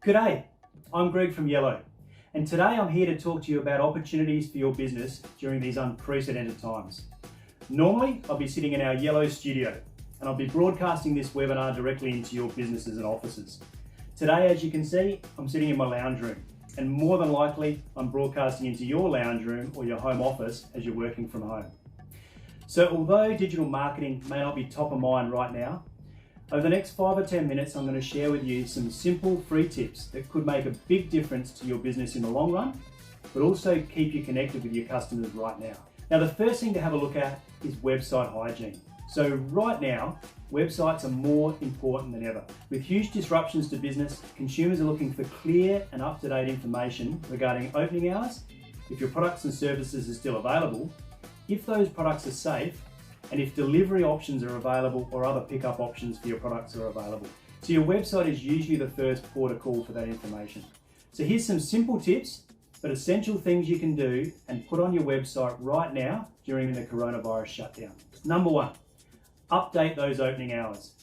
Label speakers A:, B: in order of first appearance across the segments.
A: G'day, I'm Greg from Yellow, and today I'm here to talk to you about opportunities for your business during these unprecedented times. Normally, I'll be sitting in our Yellow studio, and I'll be broadcasting this webinar directly into your businesses and offices. Today, as you can see, I'm sitting in my lounge room, and more than likely, I'm broadcasting into your lounge room or your home office as you're working from home. So although digital marketing may not be top of mind right now, over the next 5 or 10 minutes, I'm going to share with you some simple free tips that could make a big difference to your business in the long run, but also keep you connected with your customers right now. Now, the first thing to have a look at is website hygiene. So right now, websites are more important than ever. With huge disruptions to business, consumers are looking for clear and up-to-date information regarding opening hours, if your products and services are still available, if those products are safe, and if delivery options are available or other pickup options for your products are available. So your website is usually the first port of call for that information. So here's some simple tips, but essential things you can do and put on your website right now during the coronavirus shutdown. Number one, update those opening hours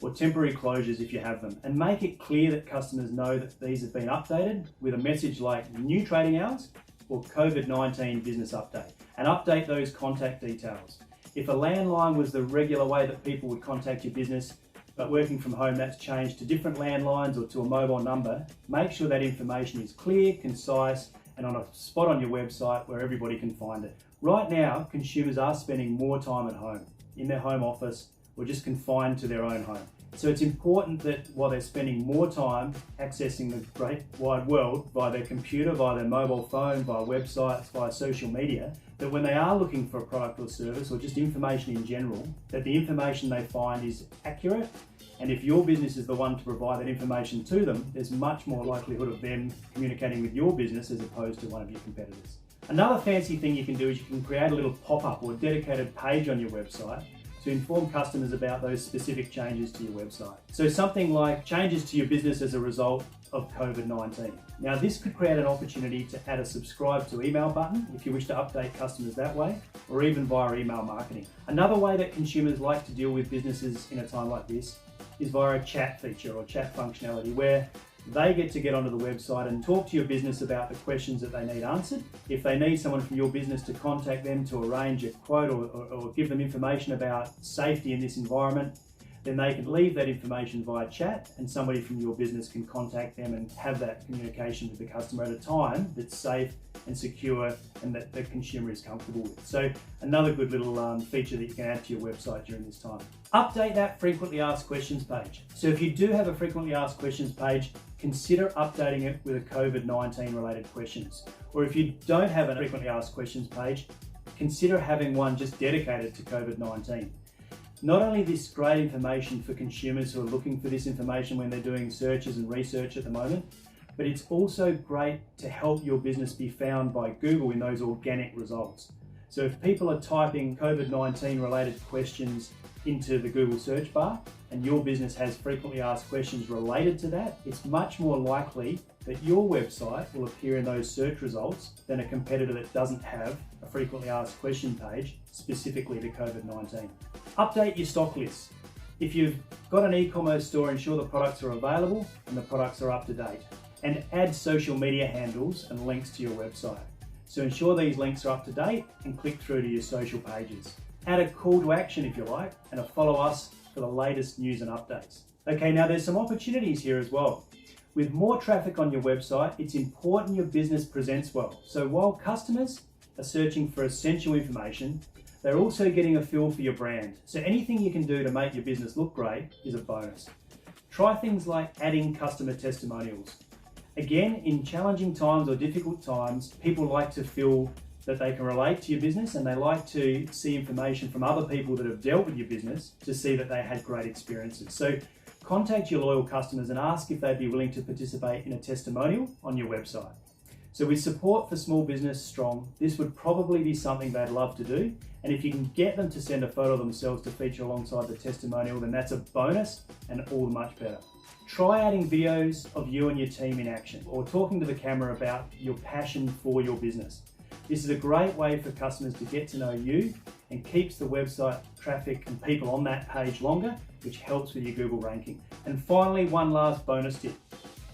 A: or temporary closures if you have them, and make it clear that customers know that these have been updated with a message like new trading hours or COVID-19 business update, and update those contact details. If a landline was the regular way that people would contact your business, but working from home that's changed to different landlines or to a mobile number, make sure that information is clear, concise, and on a spot on your website where everybody can find it. Right now, consumers are spending more time at home, in their home office, or just confined to their own home. So it's important that while they're spending more time accessing the great wide world via their computer, via their mobile phone, via websites, via social media, that when they are looking for a product or service or just information in general, that the information they find is accurate. And if your business is the one to provide that information to them, there's much more likelihood of them communicating with your business as opposed to one of your competitors. Another fancy thing you can do is you can create a little pop-up or dedicated page on your website to inform customers about those specific changes to your website. So something like changes to your business as a result of COVID-19. Now this could create an opportunity to add a subscribe to email button if you wish to update customers that way, or even via email marketing. Another way that consumers like to deal with businesses in a time like this is via a chat feature or chat functionality, where they get onto the website and talk to your business about the questions that they need answered. If they need someone from your business to contact them to arrange a quote or give them information about safety in this environment, then they can leave that information via chat and somebody from your business can contact them and have that communication with the customer at a time that's safe and secure and that the consumer is comfortable with. So another good little feature that you can add to your website during this time. Update that frequently asked questions page. So if you do have a frequently asked questions page, consider updating it with a COVID-19 related questions. Or if you don't have a frequently asked questions page, consider having one just dedicated to COVID-19. Not only this great information for consumers who are looking for this information when they're doing searches and research at the moment, but it's also great to help your business be found by Google in those organic results. So if people are typing COVID-19 related questions into the Google search bar and your business has frequently asked questions related to that, it's much more likely that your website will appear in those search results than a competitor that doesn't have a frequently asked question page specifically to COVID-19. Update your stock lists. If you've got an e-commerce store, ensure the products are available and the products are up to date. And add social media handles and links to your website. So ensure these links are up to date and click through to your social pages. Add a call to action if you like, and a follow us for the latest news and updates. Okay, now there's some opportunities here as well. With more traffic on your website, it's important your business presents well. So while customers are searching for essential information, they're also getting a feel for your brand. So anything you can do to make your business look great is a bonus. Try things like adding customer testimonials. Again, in challenging times or difficult times, people like to feel that they can relate to your business and they like to see information from other people that have dealt with your business to see that they had great experiences. So contact your loyal customers and ask if they'd be willing to participate in a testimonial on your website. So with support for Small Business Strong, this would probably be something they'd love to do. And if you can get them to send a photo of themselves to feature alongside the testimonial, then that's a bonus and all the much better. Try adding videos of you and your team in action or talking to the camera about your passion for your business. This is a great way for customers to get to know you and keeps the website traffic and people on that page longer, which helps with your Google ranking. And finally, one last bonus tip.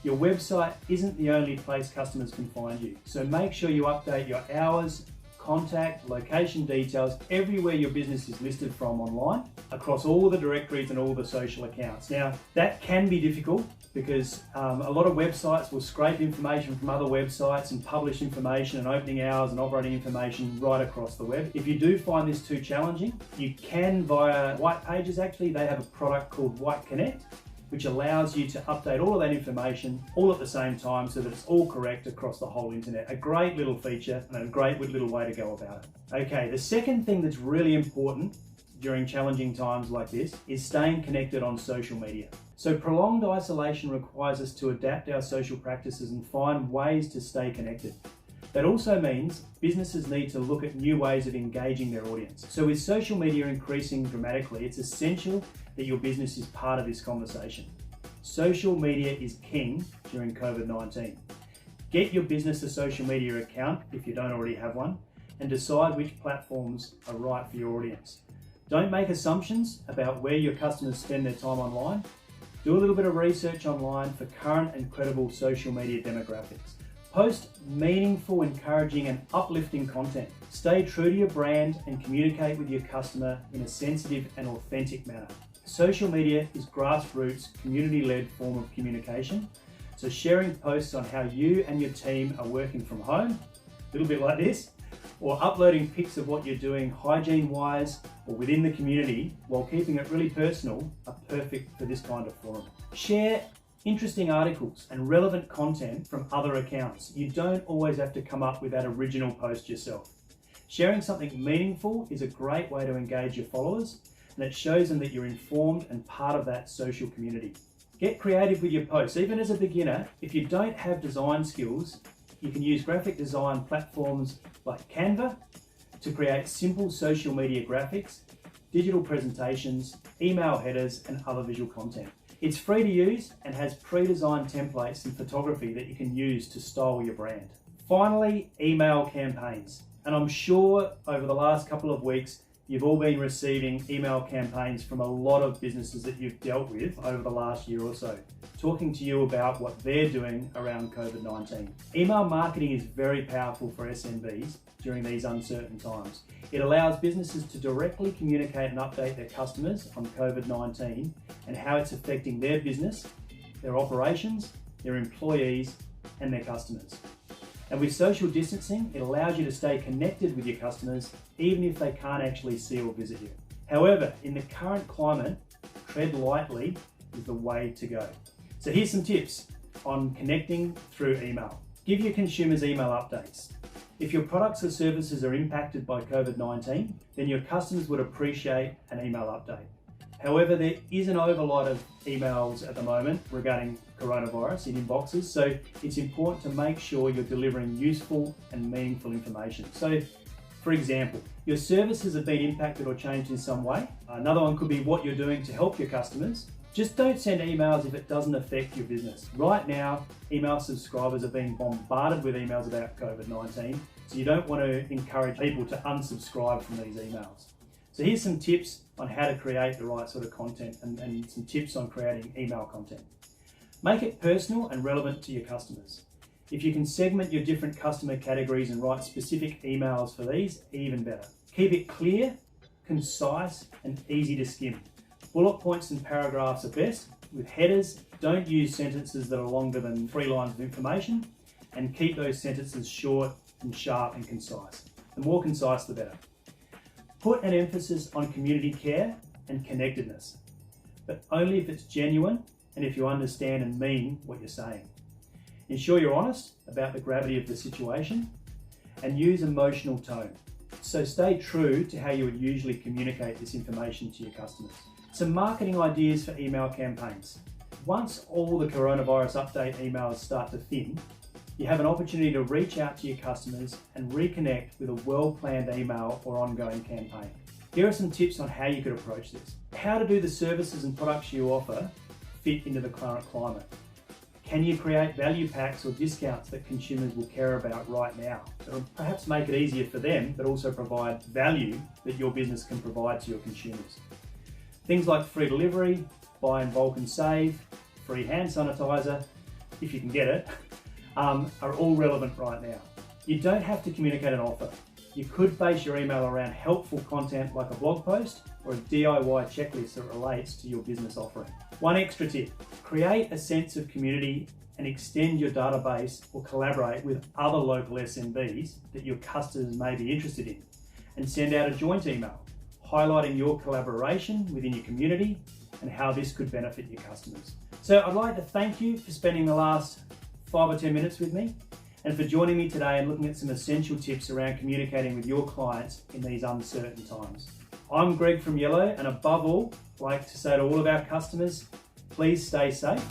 A: Your website isn't the only place customers can find you, so make sure you update your hours, contact, location details everywhere your business is listed from online, across all the directories and all the social accounts. Now, that can be difficult because a lot of websites will scrape information from other websites and publish information and opening hours and operating information right across the web. If you do find this too challenging, you can, via White Pages actually, they have a product called White Connect, which allows you to update all of that information all at the same time so that it's all correct across the whole internet. A great little feature and a great little way to go about it. Okay, the second thing that's really important during challenging times like this is staying connected on social media. So prolonged isolation requires us to adapt our social practices and find ways to stay connected. That also means businesses need to look at new ways of engaging their audience. So with social media increasing dramatically, it's essential that your business is part of this conversation. Social media is king during COVID-19. Get your business a social media account if you don't already have one, and decide which platforms are right for your audience. Don't make assumptions about where your customers spend their time online. Do a little bit of research online for current and credible social media demographics. Post meaningful, encouraging and uplifting content. Stay true to your brand and communicate with your customer in a sensitive and authentic manner. Social media is grassroots, community-led form of communication. So sharing posts on how you and your team are working from home, a little bit like this, or uploading pics of what you're doing hygiene-wise or within the community while keeping it really personal are perfect for this kind of forum. Share interesting articles and relevant content from other accounts. You don't always have to come up with that original post yourself. Sharing something meaningful is a great way to engage your followers, and it shows them that you're informed and part of that social community. Get creative with your posts. Even as a beginner, if you don't have design skills, you can use graphic design platforms like Canva to create simple social media graphics, digital presentations, email headers, and other visual content. It's free to use and has pre-designed templates and photography that you can use to style your brand. Finally, email campaigns. And I'm sure over the last couple of weeks, you've all been receiving email campaigns from a lot of businesses that you've dealt with over the last year or so, talking to you about what they're doing around COVID-19. Email marketing is very powerful for SMBs during these uncertain times. It allows businesses to directly communicate and update their customers on COVID-19 and how it's affecting their business, their operations, their employees, and their customers. And with social distancing, it allows you to stay connected with your customers even if they can't actually see or visit you. However, in the current climate, tread lightly is the way to go. So here's some tips on connecting through email. Give your consumers email updates. If your products or services are impacted by COVID-19, then your customers would appreciate an email update. However, there is an overload of emails at the moment regarding coronavirus in inboxes, so it's important to make sure you're delivering useful and meaningful information. So, for example, your services have been impacted or changed in some way. Another one could be what you're doing to help your customers. Just don't send emails if it doesn't affect your business. Right now, email subscribers are being bombarded with emails about COVID-19, so you don't want to encourage people to unsubscribe from these emails. So here's some tips on how to create the right sort of content and some tips on creating email content. Make it personal and relevant to your customers. If you can segment your different customer categories and write specific emails for these, even better. Keep it clear, concise, and easy to skim. Bullet points and paragraphs are best. With headers, don't use sentences that are longer than 3 lines of information, and keep those sentences short and sharp and concise. The more concise, the better. Put an emphasis on community care and connectedness, but only if it's genuine and if you understand and mean what you're saying. Ensure you're honest about the gravity of the situation and use emotional tone. So stay true to how you would usually communicate this information to your customers. Some marketing ideas for email campaigns. Once all the coronavirus update emails start to thin, you have an opportunity to reach out to your customers and reconnect with a well-planned email or ongoing campaign. Here are some tips on how you could approach this. How to do the services and products you offer fit into the current climate. Can you create value packs or discounts that consumers will care about right now? That'll perhaps make it easier for them, but also provide value that your business can provide to your consumers. Things like free delivery, buy in bulk and save, free hand sanitizer, if you can get it, are all relevant right now. You don't have to communicate an offer. You could base your email around helpful content like a blog post or a DIY checklist that relates to your business offering. One extra tip, create a sense of community and extend your database or collaborate with other local SMBs that your customers may be interested in, and send out a joint email highlighting your collaboration within your community and how this could benefit your customers. So I'd like to thank you for spending the last 5 or 10 minutes with me and for joining me today and looking at some essential tips around communicating with your clients in these uncertain times. I'm Greg from Yellow, and above all, I'd like to say to all of our customers, please stay safe